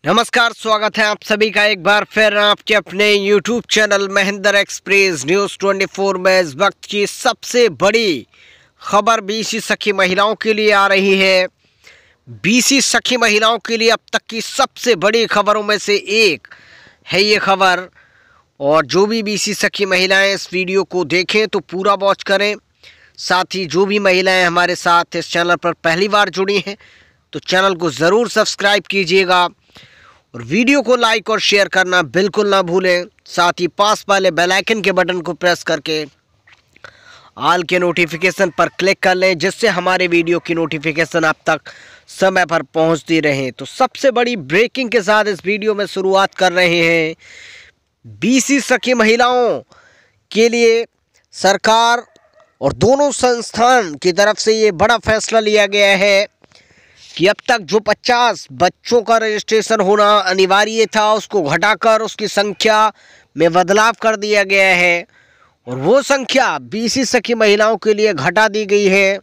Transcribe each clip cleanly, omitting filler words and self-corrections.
नमस्कार, स्वागत है आप सभी का एक बार फिर आपके अपने YouTube channel Mahendra express news 24 में। इस वक्त की सबसे बड़ी खबर बीसी सखी महिलाओं के लिए आ रही है। बीसी सखी महिलाओं के लिए अब तक की सबसे बड़ी खबरों में से एक है ये खबर। और जो भी बीसी सखी महिलाएं इस वीडियो को देखें तो पूरा वॉच करें। साथ ही जो भी महिलाएं हमारे साथ इस चैनल पर पहली बार जुड़ी हैं तो चैनल को ज़रूर सब्सक्राइब कीजिएगा और वीडियो को लाइक और शेयर करना बिल्कुल ना भूलें। साथ ही पास वाले बेल आइकन के बटन को प्रेस करके ऑल के नोटिफिकेशन पर क्लिक कर लें, जिससे हमारे वीडियो की नोटिफिकेशन आप तक समय पर पहुंचती रहे। तो सबसे बड़ी ब्रेकिंग के साथ इस वीडियो में शुरुआत कर रहे हैं। बीसी सखी महिलाओं के लिए सरकार और दोनों संस्थान की तरफ से ये बड़ा फैसला लिया गया है कि अब तक जो 50 बच्चों का रजिस्ट्रेशन होना अनिवार्य था उसको घटाकर उसकी संख्या में बदलाव कर दिया गया है और वो संख्या बीसी सखी महिलाओं के लिए घटा दी गई है।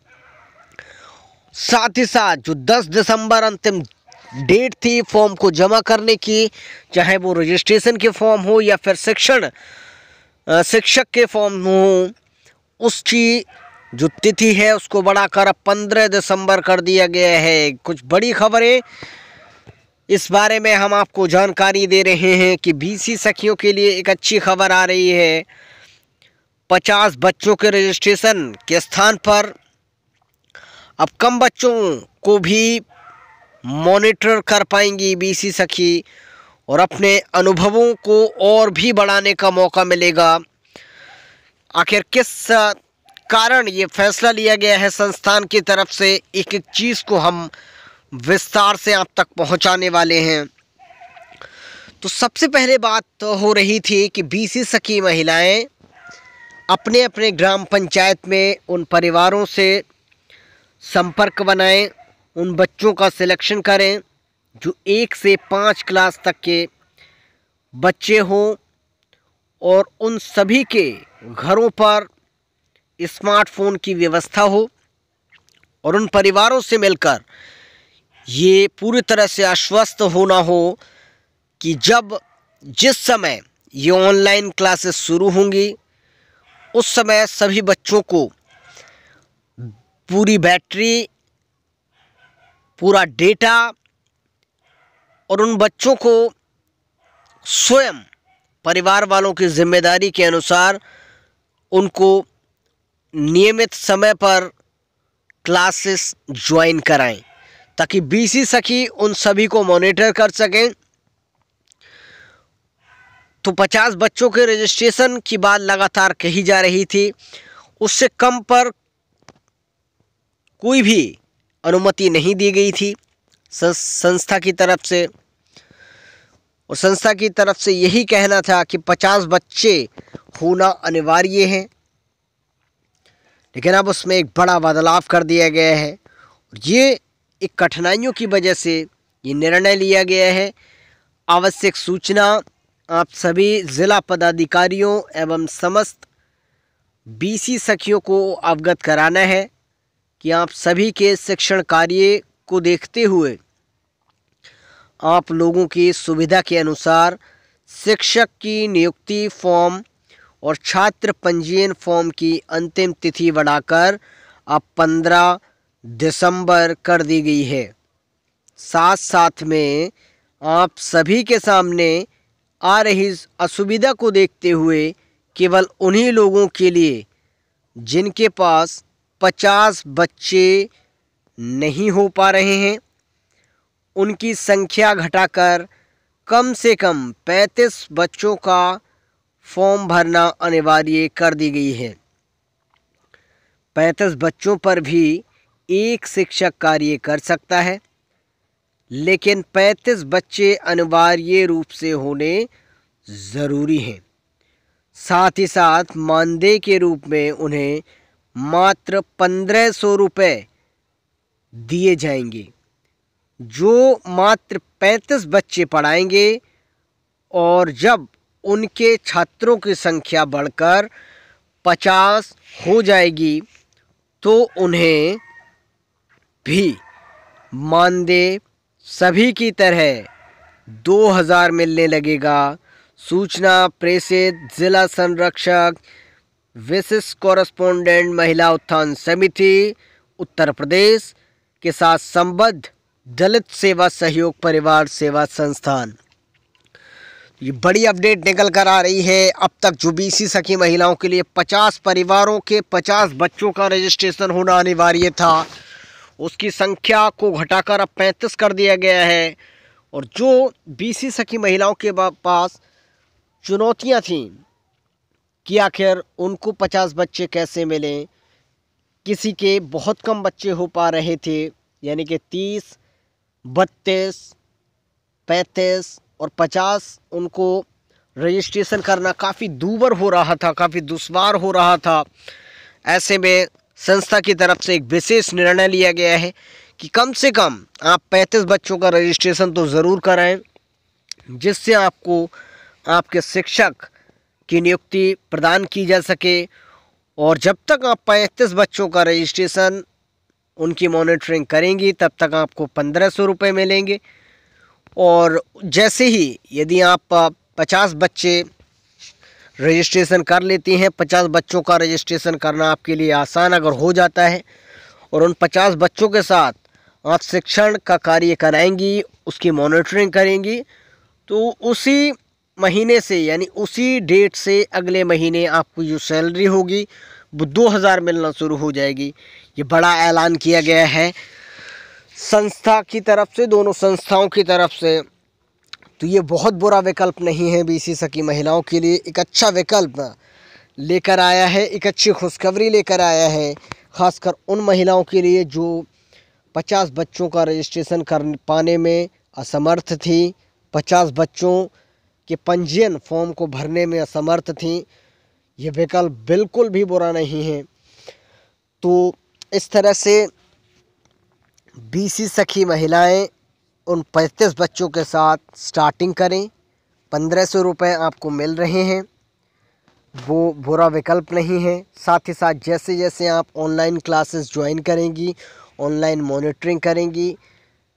साथ ही साथ जो 10 दिसंबर अंतिम डेट थी फॉर्म को जमा करने की, चाहे वो रजिस्ट्रेशन के फॉर्म हो या फिर शिक्षक के फॉर्म हो, उसकी जो तिथि है उसको बढ़ाकर अब 15 दिसंबर कर दिया गया है। कुछ बड़ी खबरें इस बारे में हम आपको जानकारी दे रहे हैं कि बीसी सखियों के लिए एक अच्छी खबर आ रही है। 50 बच्चों के रजिस्ट्रेशन के स्थान पर अब कम बच्चों को भी मॉनिटर कर पाएंगी बीसी सखी और अपने अनुभवों को और भी बढ़ाने का मौका मिलेगा। आखिर किस कारण ये फैसला लिया गया है संस्थान की तरफ से, एक एक चीज़ को हम विस्तार से आप तक पहुंचाने वाले हैं। तो सबसे पहले बात तो हो रही थी कि बीसी सखी महिलाएं अपने अपने ग्राम पंचायत में उन परिवारों से संपर्क बनाएं, उन बच्चों का सिलेक्शन करें जो 1 से 5 क्लास तक के बच्चे हों और उन सभी के घरों पर स्मार्टफोन की व्यवस्था हो और उन परिवारों से मिलकर ये पूरी तरह से आश्वस्त होना हो कि जिस समय ये ऑनलाइन क्लासेस शुरू होंगी उस समय सभी बच्चों को पूरी बैटरी, पूरा डेटा और उन बच्चों को स्वयं परिवार वालों की जिम्मेदारी के अनुसार उनको नियमित समय पर क्लासेस ज्वाइन कराएं ताकि बीसी सखी उन सभी को मॉनिटर कर सकें। तो 50 बच्चों के रजिस्ट्रेशन की बात लगातार कही जा रही थी, उससे कम पर कोई भी अनुमति नहीं दी गई थी संस्था की तरफ से। और संस्था की तरफ से यही कहना था कि 50 बच्चे होना अनिवार्य है, लेकिन अब उसमें एक बड़ा बदलाव कर दिया गया है और ये एक कठिनाइयों की वजह से ये निर्णय लिया गया है। आवश्यक सूचना आप सभी ज़िला पदाधिकारियों एवं समस्त बीसी सखियों को अवगत कराना है कि आप सभी के शिक्षण कार्य को देखते हुए आप लोगों की सुविधा के अनुसार शिक्षक की नियुक्ति फॉर्म और छात्र पंजीयन फॉर्म की अंतिम तिथि बढ़ाकर अब 15 दिसंबर कर दी गई है। साथ साथ में आप सभी के सामने आ रही असुविधा को देखते हुए केवल उन्हीं लोगों के लिए जिनके पास 50 बच्चे नहीं हो पा रहे हैं उनकी संख्या घटाकर कम से कम 35 बच्चों का फॉर्म भरना अनिवार्य कर दी गई है। 35 बच्चों पर भी एक शिक्षक कार्य कर सकता है, लेकिन 35 बच्चे अनिवार्य रूप से होने ज़रूरी हैं। साथ ही साथ मानदेय के रूप में उन्हें मात्र 1500 रुपये दिए जाएंगे, जो मात्र 35 बच्चे पढ़ाएंगे। और जब उनके छात्रों की संख्या बढ़कर 50 हो जाएगी तो उन्हें भी मानदेय सभी की तरह 2000 मिलने लगेगा। सूचना प्रेषित जिला संरक्षक विशिष्ट कॉरेस्पोंडेंट महिला उत्थान समिति उत्तर प्रदेश के साथ संबद्ध दलित सेवा सहयोग परिवार सेवा संस्थान। ये बड़ी अपडेट निकल कर आ रही है। अब तक जो बीसी सखी महिलाओं के लिए 50 परिवारों के 50 बच्चों का रजिस्ट्रेशन होना अनिवार्य था, उसकी संख्या को घटाकर अब 35 कर दिया गया है। और जो बीसी सखी महिलाओं के पास चुनौतियां थीं कि आखिर उनको 50 बच्चे कैसे मिलें, किसी के बहुत कम बच्चे हो पा रहे थे, यानी कि 30, 32, 35 और 50 उनको रजिस्ट्रेशन करना काफ़ी दूभर हो रहा था, काफ़ी दुश्वार हो रहा था। ऐसे में संस्था की तरफ से एक विशेष निर्णय लिया गया है कि कम से कम आप 35 बच्चों का रजिस्ट्रेशन तो ज़रूर कराएं, जिससे आपको आपके शिक्षक की नियुक्ति प्रदान की जा सके। और जब तक आप 35 बच्चों का रजिस्ट्रेशन उनकी मॉनिटरिंग करेंगी तब तक आपको 1500 रुपये मिलेंगे। और जैसे ही यदि आप 50 बच्चे रजिस्ट्रेशन कर लेती हैं, 50 बच्चों का रजिस्ट्रेशन करना आपके लिए आसान अगर हो जाता है और उन 50 बच्चों के साथ आप शिक्षण का कार्य कराएंगी, उसकी मॉनिटरिंग करेंगी, तो उसी महीने से यानी उसी डेट से अगले महीने आपको जो सैलरी होगी वो 2000 मिलना शुरू हो जाएगी। ये बड़ा ऐलान किया गया है संस्था की तरफ से, दोनों संस्थाओं की तरफ से। तो ये बहुत बुरा विकल्प नहीं है बीसी सखी महिलाओं के लिए, एक अच्छा विकल्प लेकर आया है, एक अच्छी खुशखबरी लेकर आया है, खासकर उन महिलाओं के लिए जो 50 बच्चों का रजिस्ट्रेशन कर पाने में असमर्थ थी, 50 बच्चों के पंजीयन फॉर्म को भरने में असमर्थ थी। ये विकल्प बिल्कुल भी बुरा नहीं है। तो इस तरह से बीसी सखी महिलाएं उन 35 बच्चों के साथ स्टार्टिंग करें। 1500 रुपये आपको मिल रहे हैं, वो बुरा विकल्प नहीं है। साथ ही साथ जैसे जैसे आप ऑनलाइन क्लासेस ज्वाइन करेंगी, ऑनलाइन मॉनिटरिंग करेंगी,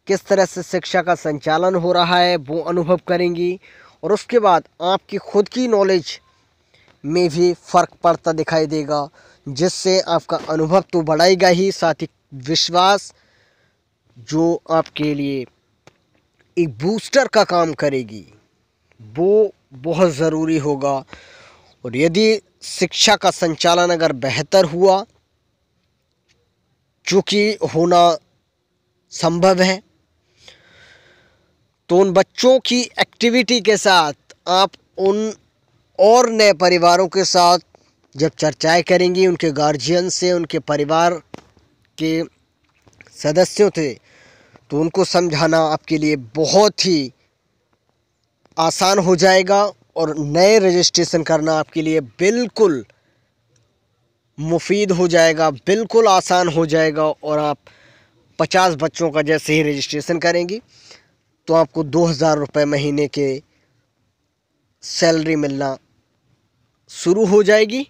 किस तरह से शिक्षा का संचालन हो रहा है वो अनुभव करेंगी, और उसके बाद आपकी खुद की नॉलेज में भी फ़र्क पड़ता दिखाई देगा, जिससे आपका अनुभव तो बढ़ाएगा ही, साथ ही विश्वास जो आपके लिए एक बूस्टर का काम करेगी वो बहुत ज़रूरी होगा। और यदि शिक्षा का संचालन अगर बेहतर हुआ, जो कि होना संभव है, तो उन बच्चों की एक्टिविटी के साथ आप उन और नए परिवारों के साथ जब चर्चाएं करेंगी, उनके गार्जियन से, उनके परिवार के सदस्यों थे, तो उनको समझाना आपके लिए बहुत ही आसान हो जाएगा और नए रजिस्ट्रेशन करना आपके लिए बिल्कुल मुफीद हो जाएगा, बिल्कुल आसान हो जाएगा। और आप 50 बच्चों का जैसे ही रजिस्ट्रेशन करेंगी तो आपको 2000 रुपये महीने के सैलरी मिलना शुरू हो जाएगी।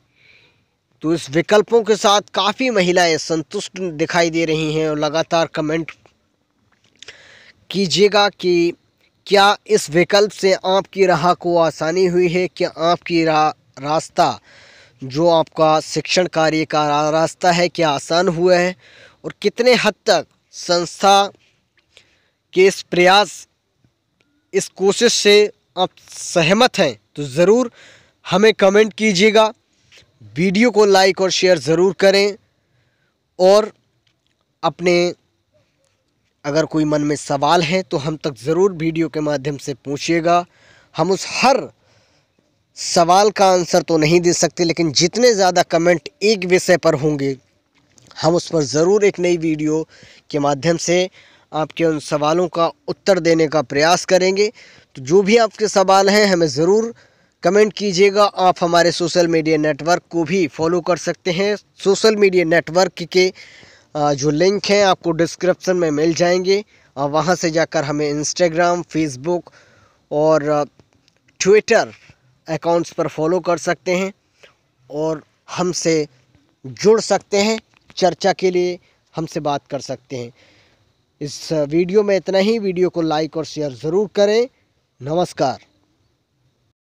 तो इस विकल्पों के साथ काफ़ी महिलाएं संतुष्ट दिखाई दे रही हैं। और लगातार कमेंट कीजिएगा कि क्या इस विकल्प से आपकी राह को आसानी हुई है, क्या आपकी रास्ता जो आपका शिक्षण कार्य का रास्ता है क्या आसान हुआ है, और कितने हद तक संस्था के इस प्रयास, इस कोशिश से आप सहमत हैं। तो ज़रूर हमें कमेंट कीजिएगा, वीडियो को लाइक और शेयर ज़रूर करें, और अपने अगर कोई मन में सवाल है तो हम तक ज़रूर वीडियो के माध्यम से पूछिएगा। हम उस हर सवाल का आंसर तो नहीं दे सकते, लेकिन जितने ज़्यादा कमेंट एक विषय पर होंगे हम उस पर ज़रूर एक नई वीडियो के माध्यम से आपके उन सवालों का उत्तर देने का प्रयास करेंगे। तो जो भी आपके सवाल हैं हमें ज़रूर कमेंट कीजिएगा। आप हमारे सोशल मीडिया नेटवर्क को भी फॉलो कर सकते हैं। सोशल मीडिया नेटवर्क के जो लिंक हैं आपको डिस्क्रिप्शन में मिल जाएंगे। वहां से जाकर हमें इंस्टाग्राम, फेसबुक और ट्विटर अकाउंट्स पर फॉलो कर सकते हैं और हमसे जुड़ सकते हैं, चर्चा के लिए हमसे बात कर सकते हैं। इस वीडियो में इतना ही। वीडियो को लाइक और शेयर ज़रूर करें। नमस्कार।